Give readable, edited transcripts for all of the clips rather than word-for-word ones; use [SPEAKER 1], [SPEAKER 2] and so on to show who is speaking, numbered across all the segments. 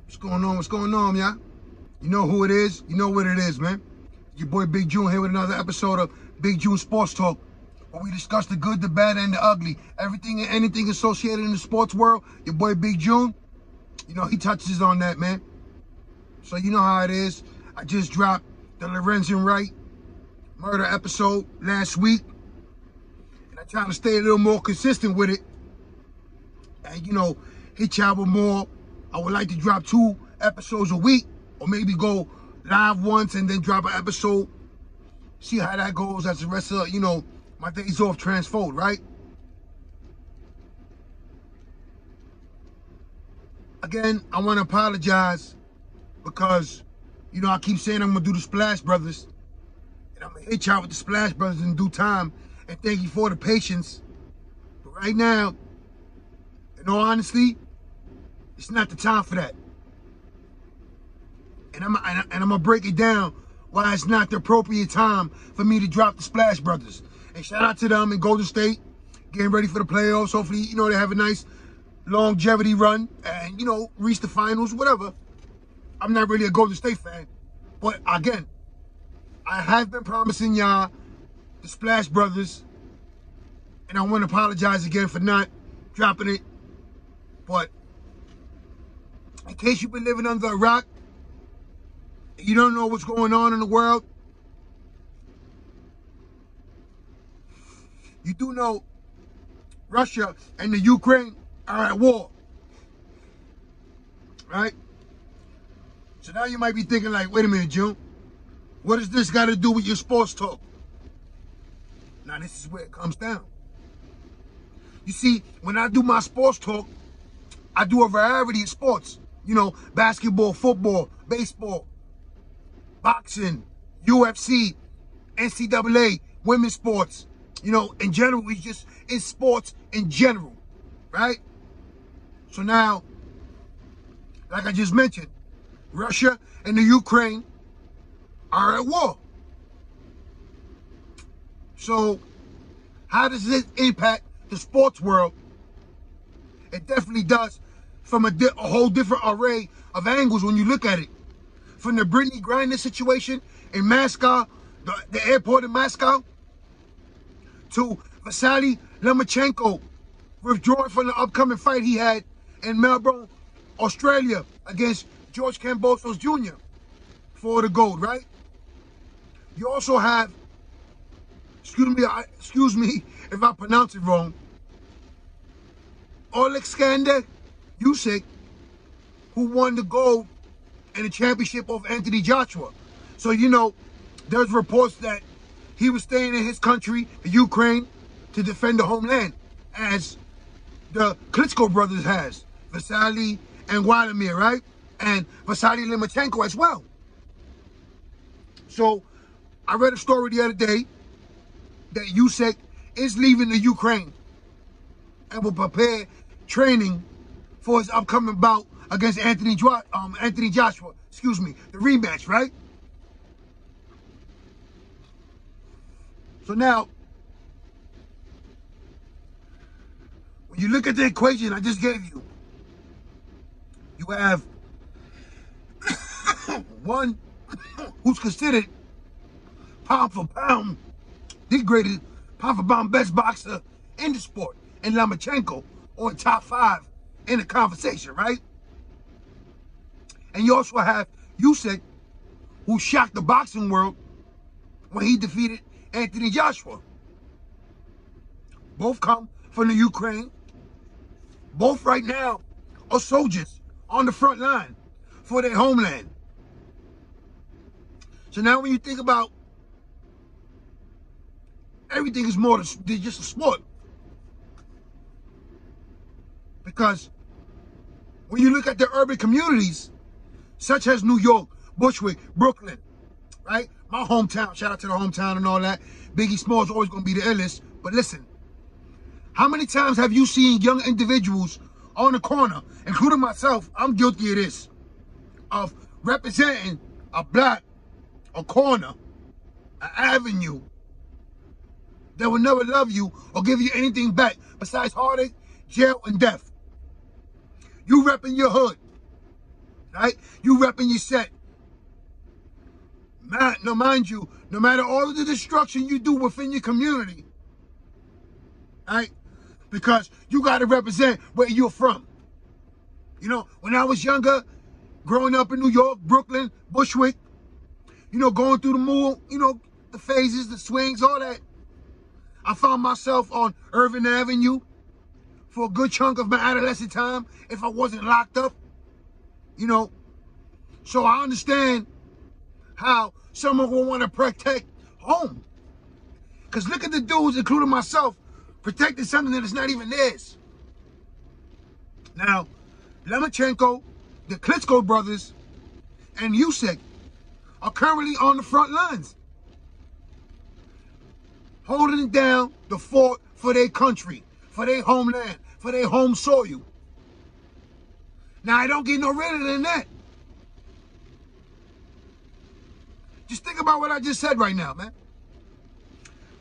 [SPEAKER 1] What's going on? What's going on, y'all? You know who it is. You know what it is, man. Your boy Big June here with another episode of Big June Sports Talk, where we discuss the good, the bad, and the ugly. Everything and anything associated in the sports world. Your boy Big June, you know, he touches on that, man. So you know how it is. I just dropped the Lorenzen Wright murder episode last week. And I try to stay a little more consistent with it. And, you know, hit y'all with more. I would like to drop 2 episodes a week, or maybe go live once and then drop an episode. See how that goes as the rest of, you know, my days off transfold, right? Again, I want to apologize because, you know, I keep saying I'm going to do the Splash Brothers. And I'm going to hit y'all with the Splash Brothers in due time. And thank you for the patience. But right now, in all honesty, it's not the time for that. And I'm going to break it down why it's not the appropriate time for me to drop the Splash Brothers. And shout out to them in Golden State, getting ready for the playoffs. Hopefully, you know, they have a nice longevity run and, you know, reach the finals, whatever. I'm not really a Golden State fan. But again, I have been promising y'all the Splash Brothers. And I want to apologize again for not dropping it. But in case you've been living under a rock, you don't know what's going on in the world, you do know Russia and the Ukraine are at war, right? So now you might be thinking like, wait a minute, June, what does this got to do with your sports talk? Now this is where it comes down. You see, when I do my sports talk, I do a variety of sports. You know, basketball, football, baseball, boxing, UFC, NCAA, women's sports. You know, in general, it's sports in general, right? So now, like I just mentioned, Russia and the Ukraine are at war. So how does this impact the sports world? It definitely does, from a whole different array of angles when you look at it. From the BRITTNey GRINER situation in Moscow, the airport in Moscow, to Vasily LOMACHENKO withdrawing from the upcoming fight he had in Melbourne, Australia against George Kambosos Jr. for the gold, right? You also have, excuse me if I pronounce it wrong, USYK, who won the gold in the championship of Anthony Joshua. So, you know, there's reports that he was staying in his country, the Ukraine, to defend the homeland, as the KLITSCHKO brothers has, Vasily and Vladimir, right? And Vasily Lomachenko as well. So, I read a story the other day that USYK is leaving the Ukraine and will prepare training for his upcoming bout against Anthony Joshua, the rematch, right? So now, when you look at the equation I just gave you, you have one who's considered pound for pound, the greatest pound for pound best boxer in the sport, and Lomachenko on top 5 in the conversation, right? And you also have USYK, who shocked the boxing world when he defeated Anthony Joshua. Both come from the Ukraine. Both right now are soldiers on the front line for their homeland. So now when you think about everything is more than just a sport. Because when you look at the urban communities, such as New York, Bushwick, Brooklyn, right? My hometown, shout out to the hometown and all that. Biggie Smalls always going to be the illest. But listen, how many times have you seen young individuals on the corner, including myself, I'm guilty of this, of representing a block, a corner, an avenue that will never love you or give you anything back besides heartache, jail, and death. You repping your hood. right? You repping your set. No, mind you, no matter all of the destruction you do within your community, right? Because you got to represent where you're from. You know, when I was younger, growing up in New York, Brooklyn, Bushwick, you know, going through the mall, you know, the phases, the swings, all that. I found myself on Irving Avenue for a good chunk of my adolescent time if I wasn't locked up, you know. So I understand how someone will want to protect home. Because look at the dudes, including myself, protecting something that is not even theirs. Now, LOMACHENKO, the KLITSCHKO brothers, and USYK are currently on the front lines, holding down the fort for their country, for their homeland, for their home soil. Now, I don't get no redder than that. Just think about what I just said right now, man.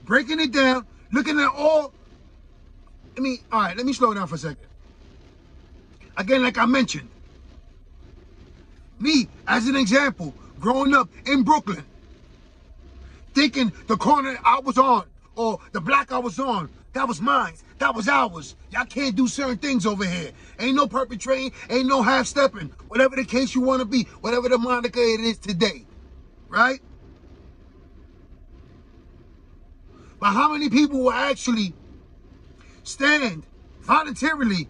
[SPEAKER 1] Breaking it down, looking at all, all right, let me slow down for a second. Again, like I mentioned, me, as an example, growing up in Brooklyn, thinking the corner I was on, or the block I was on, that was mine, that was ours. Y'all can't do certain things over here. Ain't no perpetrating, ain't no half-stepping. Whatever the case you want to be, whatever the moniker it is today, right? But how many people will actually stand voluntarily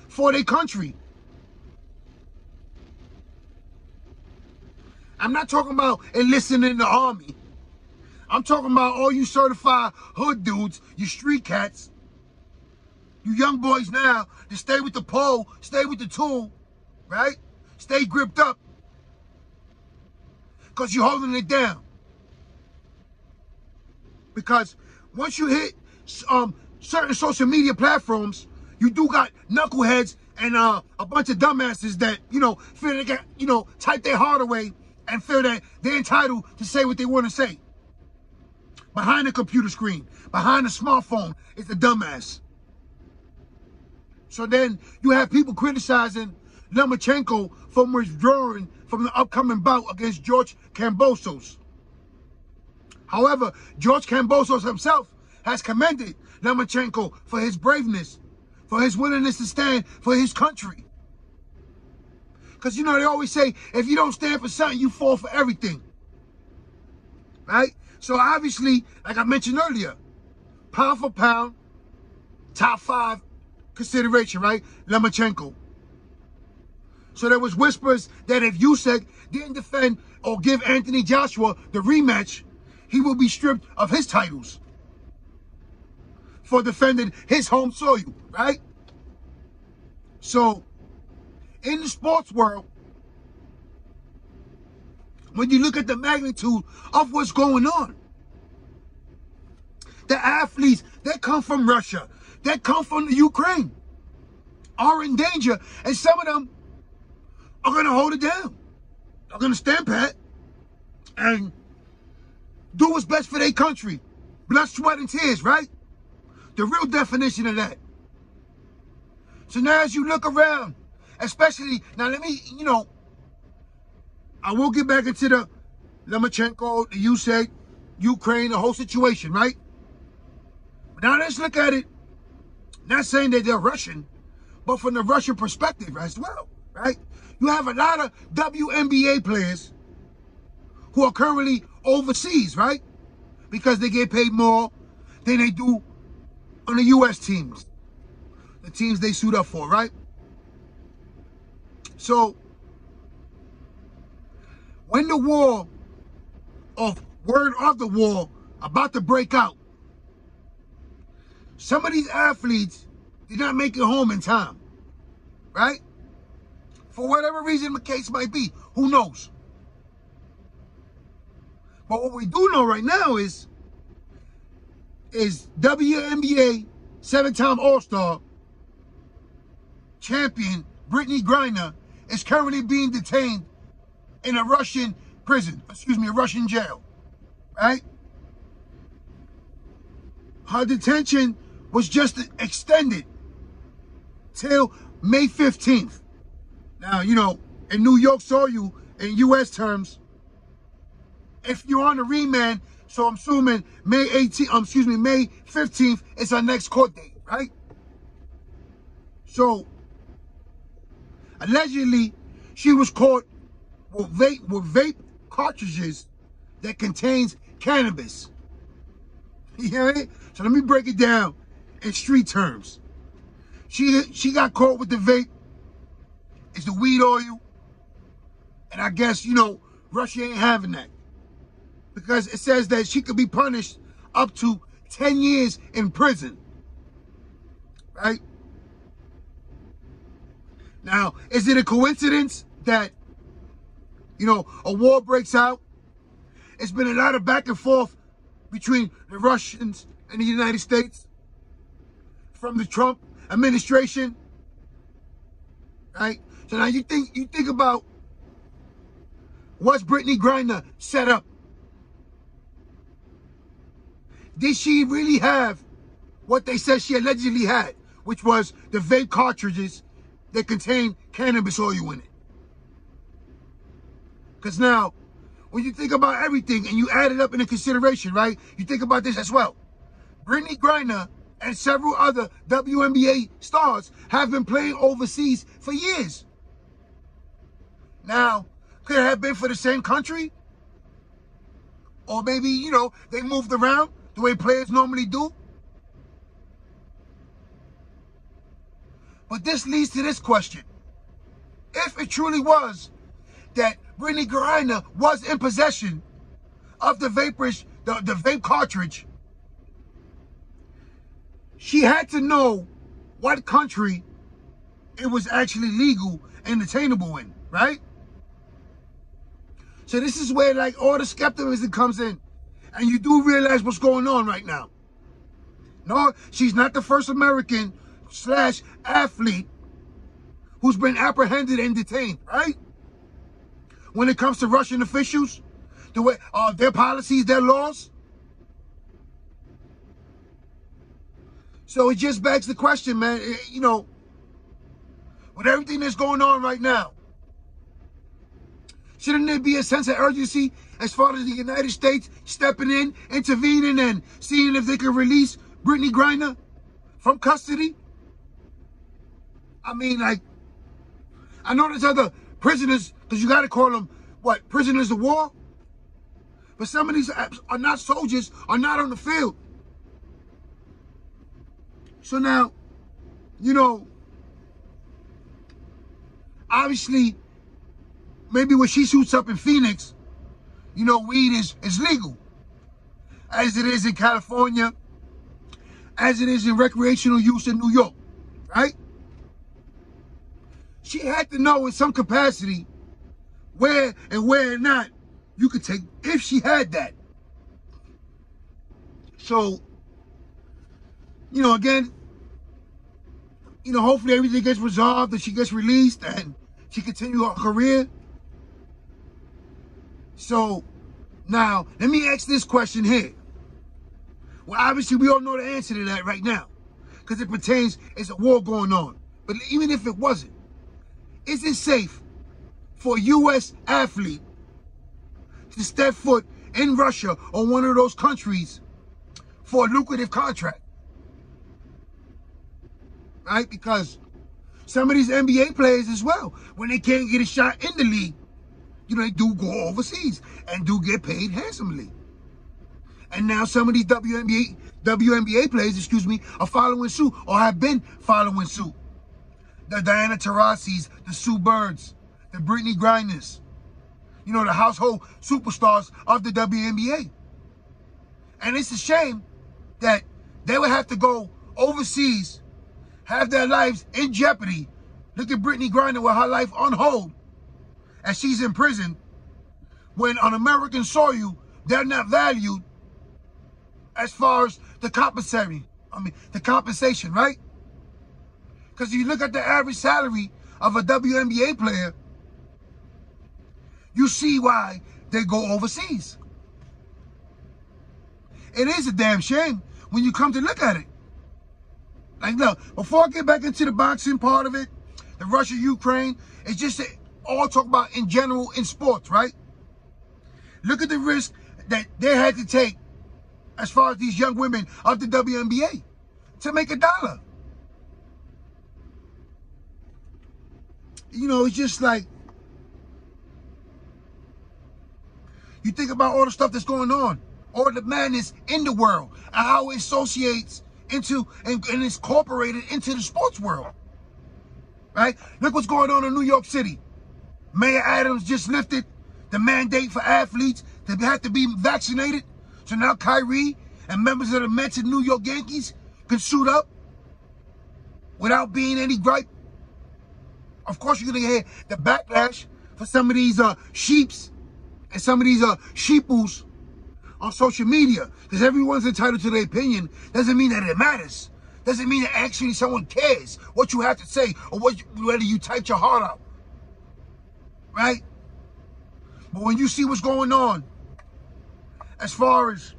[SPEAKER 1] for their country? I'm not talking about enlisting in the army. I'm talking about all you certified hood dudes, you street cats, you young boys now that stay with the pole, stay with the tool, right? Stay gripped up because you're holding it down. Because once you hit certain social media platforms, you do got knuckleheads and a bunch of dumbasses that, you know, feel they got, you know, type their heart away and feel that they're entitled to say what they want to say. Behind the computer screen, behind the smartphone, is the dumbass. So then you have people criticizing LOMACHENKO for withdrawing from the upcoming bout against George Kambosos. However, George Kambosos himself has commended LOMACHENKO for his braveness, for his willingness to stand for his country. Because, you know, they always say, if you don't stand for something, you fall for everything. Right? So obviously, like I mentioned earlier, pound for pound, top 5 consideration, right? LOMACHENKO. So there was whispers that if USYK didn't defend or give Anthony Joshua the rematch, he will be stripped of his titles for defending his home soil, right? So, in the sports world, when you look at the magnitude of what's going on, the athletes that come from Russia, that come from the Ukraine, are in danger, and some of them are going to hold it down. They're going to stand pat and do what's best for their country. Blood, sweat, and tears, right? The real definition of that. So now as you look around, especially, now let me, you know, I will get back into the LOMACHENKO, the USYK, Ukraine, the whole situation, right? But now let's look at it, not saying that they're Russian, but from the Russian perspective as well, right? You have a lot of WNBA players who are currently overseas, right? Because they get paid more than they do on the U.S. teams, the teams they suit up for, right? So, when the war of word of the war about to break out, some of these athletes did not make it home in time, right? For whatever reason the case might be, who knows? But what we do know right now is WNBA 7-time All-Star champion Brittney Griner is currently being detained in a Russian prison, a Russian jail, right? Her detention was just extended till May 15th. Now, you know, in New York saw you in U.S. terms. If you're on a remand, so I'm assuming May 15th is our next court date, right? So, allegedly, she was caught with vape cartridges that contains cannabis. You hear it? So let me break it down in street terms. She got caught with the vape. It's the weed oil. And I guess, you know, Russia ain't having that. Because it says that she could be punished up to 10 years in prison. Right? Now, is it a coincidence that, you know, a war breaks out? It's been a lot of back and forth between the Russians and the United States from the Trump administration. Right? So now you think about what's Brittney Griner set up. Did she really have what they said she allegedly had, which was the vape cartridges that contain cannabis oil in it? Because now, when you think about everything and you add it up into consideration, right? You think about this as well. Brittney Griner and several other WNBA stars have been playing overseas for years. Now, could it have been for the same country? Or maybe, you know, they moved around the way players normally do? But this leads to this question. If it truly was that Brittney Griner was in possession of the vape cartridge, she had to know what country it was actually legal and attainable in, right? So this is where like all the skepticism comes in. And you do realize what's going on right now. No, she's not the first American / athlete who's been apprehended and detained, right? When it comes to Russian officials, the way their policies, their laws. So it just begs the question, man, you know, with everything that's going on right now, shouldn't there be a sense of urgency as far as the United States stepping in, intervening, and seeing if they can release Brittney Griner from custody? I mean, like, I know there's other prisoners, because you got to call them, what, prisoners of war? But some of these are not soldiers, are not on the field. So now, you know, obviously, maybe when she shoots up in Phoenix, you know, weed is legal. As it is in California, as it is in recreational use in New York, right? She had to know in some capacity where and where not you could take, if she had that. So, you know, again, you know, hopefully everything gets resolved and she gets released and she continues her career. So, now, let me ask this question here. Well, obviously, we all know the answer to that right now. Because it pertains, it's a war going on. But even if it wasn't, is it safe for a U.S. athlete to step foot in Russia or one of those countries for a lucrative contract? Right? Because some of these NBA players as well, when they can't get a shot in the league, you know, they do go overseas and do get paid handsomely. And now some of these WNBA players, are following suit or have been following suit. The Diana Taurasi's, the Sue Birds, the Brittney Griners, you know, the household superstars of the WNBA. And it's a shame that they would have to go overseas, have their lives in jeopardy. Look at Brittney Griner with her life on hold as she's in prison, when on American soil, they're not valued as far as the compensation, right? Because if you look at the average salary of a WNBA player, you see why they go overseas. It is a damn shame when you come to look at it. Like, look, before I get back into the boxing part of it, the Russia-Ukraine, it's just all talk about in general in sports, right? Look at the risk that they had to take as far as these young women of the WNBA to make $1. You know, it's just like, you think about all the stuff that's going on, all the madness in the world, and how it associates into and is incorporated into the sports world, right? Look what's going on in New York City. Mayor Adams just lifted the mandate for athletes to have to be vaccinated. So now Kyrie and members of the Mets and New York Yankees can suit up without being any gripe. Of course, you're going to hear the backlash for some of these sheeps and some of these sheeples on social media, because everyone's entitled to their opinion. Doesn't mean that it matters. Doesn't mean that actually someone cares what you have to say or whether you typed your heart out, right? But when you see what's going on, as far as,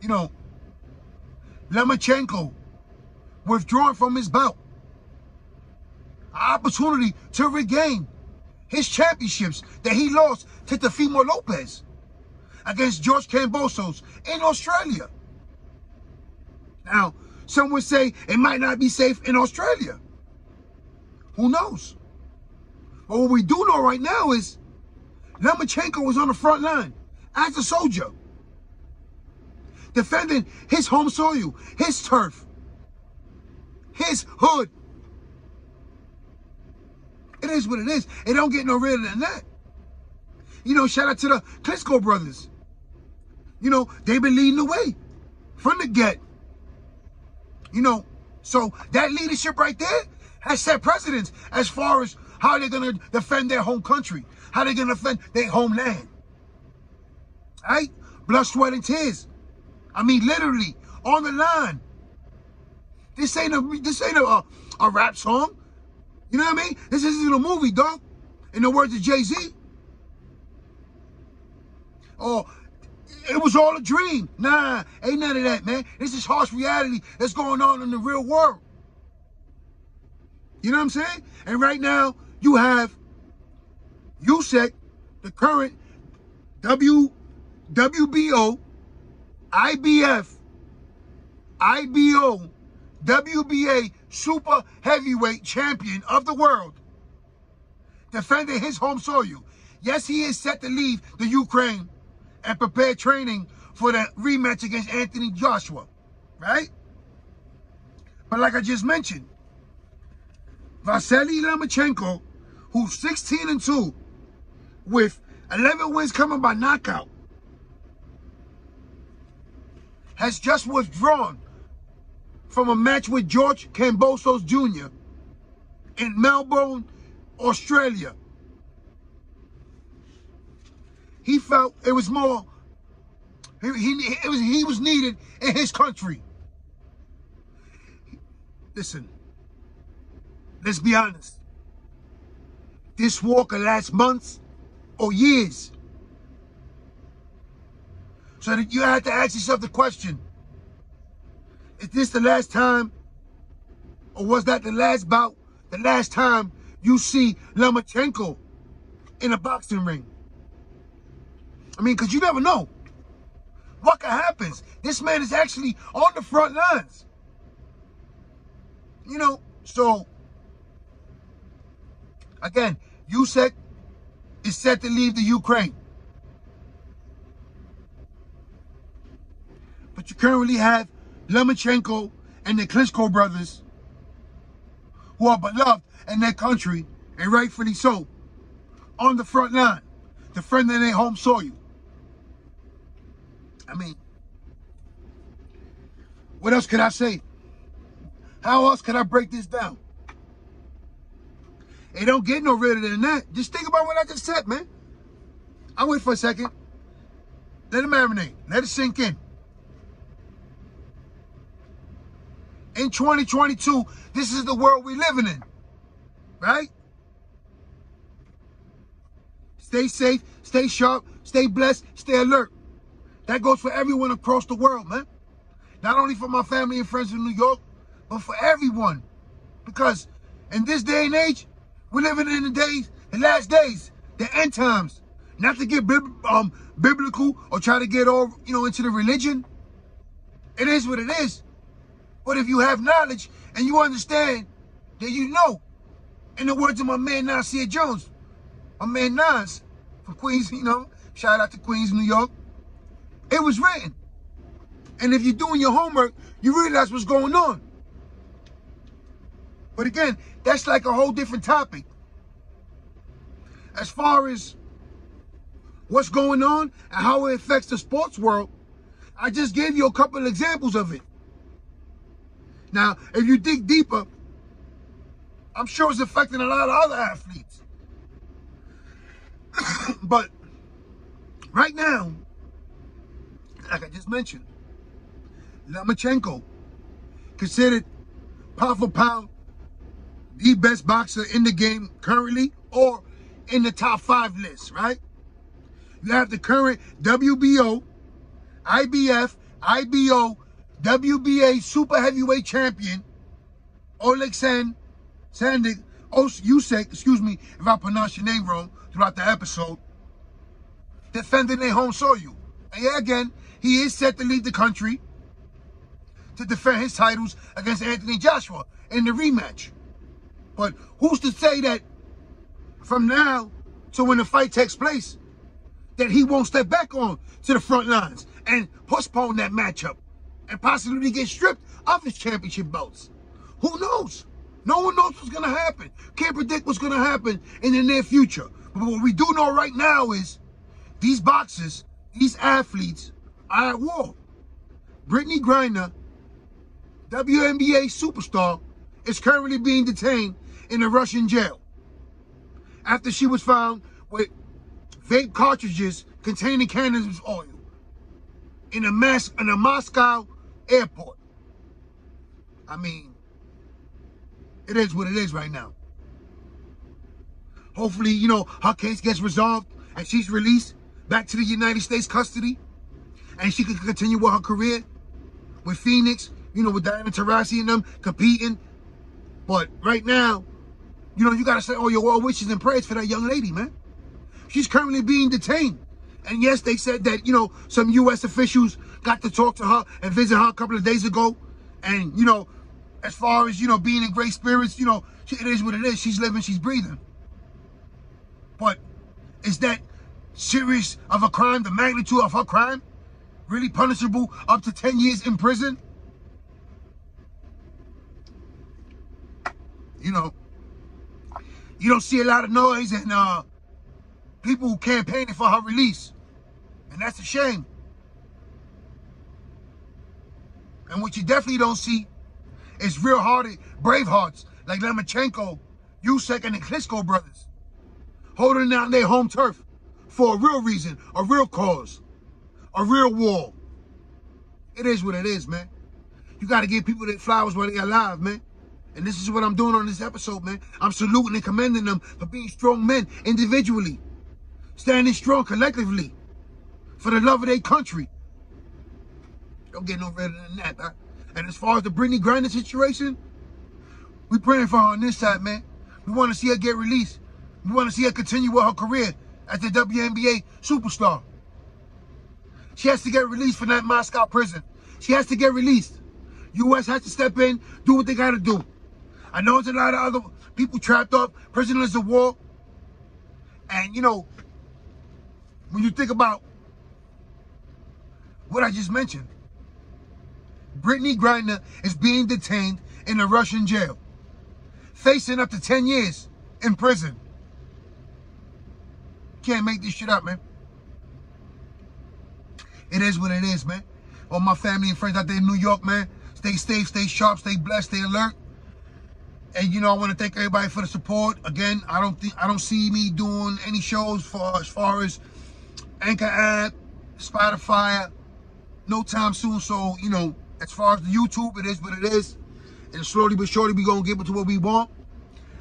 [SPEAKER 1] you know, Lomachenko withdrawing from his bout, an opportunity to regain his championships that he lost to Teofimo Lopez against George Kambosos in Australia. Now, some would say it might not be safe in Australia. Who knows? But what we do know right now is Lomachenko was on the front line as a soldier, defending his home soil, his turf, his hood. It is what it is. It don't get no realer than that. You know, shout out to the KLITSCHKO brothers. You know, they've been leading the way from the get. You know, so that leadership right there has set precedents as far as how they're going to defend their home country, how they're going to defend their homeland. Right? Blood, sweat, and tears. I mean, literally, on the line. This ain't a rap song. You know what I mean? This isn't a movie, dog. In the words of Jay-Z. Oh, it was all a dream. Nah, ain't none of that, man. This is harsh reality that's going on in the real world. You know what I'm saying? And right now, you have USYK, the current WBO, IBF, IBO, WBA super heavyweight champion of the world, defending his home soil. Yes, he is set to leave the Ukraine and prepare training for the rematch against Anthony Joshua, right? But like I just mentioned, Vasily Lomachenko, who's 16-2 with 11 wins coming by knockout, has just withdrawn from a match with George Kambosos Jr. in Melbourne, Australia. He felt it was more, he was needed in his country. Listen, let's be honest. This war could last months or years. So that you have to ask yourself the question, is this the last time, or was that the last bout, the last time you see Lomachenko in a boxing ring? I mean, because you never know what could happen. This man is actually on the front lines. You know, so, again, USYK is set to leave the Ukraine. But you currently have Lomachenko and the KLITSCHKO brothers, who are beloved in their country, and rightfully so, on the front line, defending their home soil. I mean, what else could I say? How else could I break this down? It don't get no realer than that. Just think about what I just said, man. I'll wait for a second. Let it marinate. Let it sink in. In 2022, this is the world we're living in, right? Stay safe, stay sharp, stay blessed, stay alert. That goes for everyone across the world, man. Not only for my family and friends in New York, but for everyone. Because in this day and age, we're living in the days The last days, the end times. Not to get biblical or try to get all, into the religion. It is what it is. But if you have knowledge and you understand, then you know. In the words of my man Nasir Jones, my man Nas from Queens, shout out to Queens, New York. It was written. And if you're doing your homework, you realize what's going on. But again, that's like a whole different topic. As far as what's going on and how it affects the sports world, I just gave you a couple of examples of it. Now, if you dig deeper, I'm sure it's affecting a lot of other athletes. But right now, like I just mentioned, LOMACHENKO, considered pound for pound the best boxer in the game currently, or in the top 5 list, right? You have the current WBO, IBF, IBO, WBA super heavyweight champion, USYK, excuse me if I pronounce your name wrong throughout the episode, defending their home soil. And yeah, again, he is set to leave the country to defend his titles against Anthony Joshua in the rematch. But who's to say that from now to when the fight takes place, that he won't step back on to the front lines and postpone that matchup and possibly get stripped of his championship belts? Who knows? No one knows what's going to happen. Can't predict what's going to happen in the near future. But what we do know right now is these boxers, these athletes are at war. Brittney Griner, WNBA superstar, is currently being detained in a Russian jail after she was found with vape cartridges containing cannabis oil in a Moscow airport. I mean, it is what it is right now. Hopefully, her case gets resolved and she's released back to the United States custody and she can continue with her career with Phoenix, with Diana Taurasi and them competing. But right now, you got to say all your well wishes and prayers for that young lady, man. She's currently being detained. And yes, they said that, some U.S. officials got to talk to her and visit her a couple of days ago. And, as far as, being in great spirits, it is what it is. She's living, she's breathing. But is that serious of a crime, the magnitude of her crime, really punishable up to 10 years in prison? You don't see a lot of noise and people campaigning for her release. And that's a shame. And what you definitely don't see is real-hearted bravehearts like LOMACHENKO, USYK, and the KLITSCHKO brothers holding down their home turf for a real reason, a real cause, a real war. It is what it is, man. You got to give people their flowers while they're alive, man. And this is what I'm doing on this episode, man. I'm saluting and commending them for being strong men individually, standing strong collectively for the love of their country. Don't get no better than that, huh? And as far as the Brittney Griner situation, we praying for her on this side, man. We want to see her get released. We want to see her continue with her career as the WNBA superstar. She has to get released from that Moscow prison. She has to get released. U.S. has to step in, do what they got to do. I know there's a lot of other people trapped up, prisoners of war. And, when you think about what I just mentioned, Brittney Griner is being detained in a Russian jail, facing up to 10 years in prison. Can't make this shit up, man. It is what it is, man. All my family and friends out there in New York, man, stay safe, stay sharp, stay blessed, stay alert. And I want to thank everybody for the support. Again, I don't see me doing any shows as far as Anchor app, Spotify, no time soon. So, as far as the YouTube, it is what it is. And slowly but surely, we're going to get to what we want.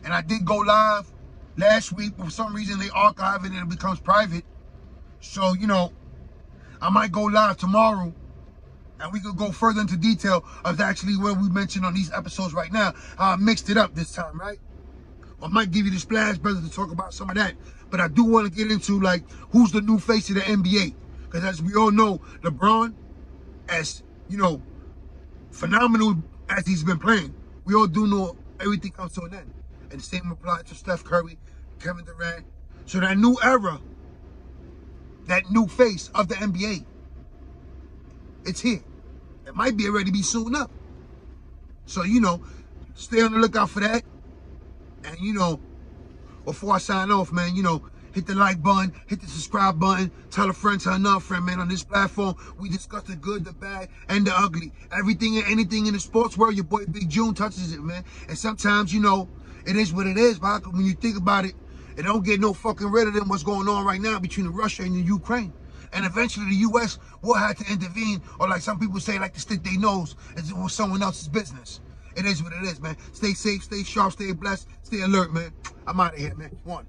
[SPEAKER 1] And I did go live last week, but for some reason they archive it and it becomes private. So, I might go live tomorrow and we could go further into detail of actually what we mentioned on these episodes right now. How I mixed it up this time, right? I might give you the splash brother to talk about some of that. But I do want to get into, like, who's the new face of the NBA. Because as we all know, LeBron, as, you know, phenomenal as he's been playing, we all do know everything comes to an end. And the same applies to Steph Curry, Kevin Durant. So that new era, that new face of the NBA, it's here. It might be already be soon up. So, you know, stay on the lookout for that. And, you know, before I sign off, man, you know, hit the like button, hit the subscribe button, tell a friend, tell another friend, man. On this platform, we discuss the good, the bad, and the ugly. Everything and anything in the sports world, your boy Big June touches it, man. And sometimes, you know, it is what it is, but when you think about it, it don't get no fucking rid of them what's going on right now between Russia and the Ukraine. And eventually the U.S. will have to intervene, or like some people say, like to stick their nose as it was someone else's business. It is what it is, man. Stay safe, stay sharp, stay blessed, stay alert, man. I'm out of here, man. One.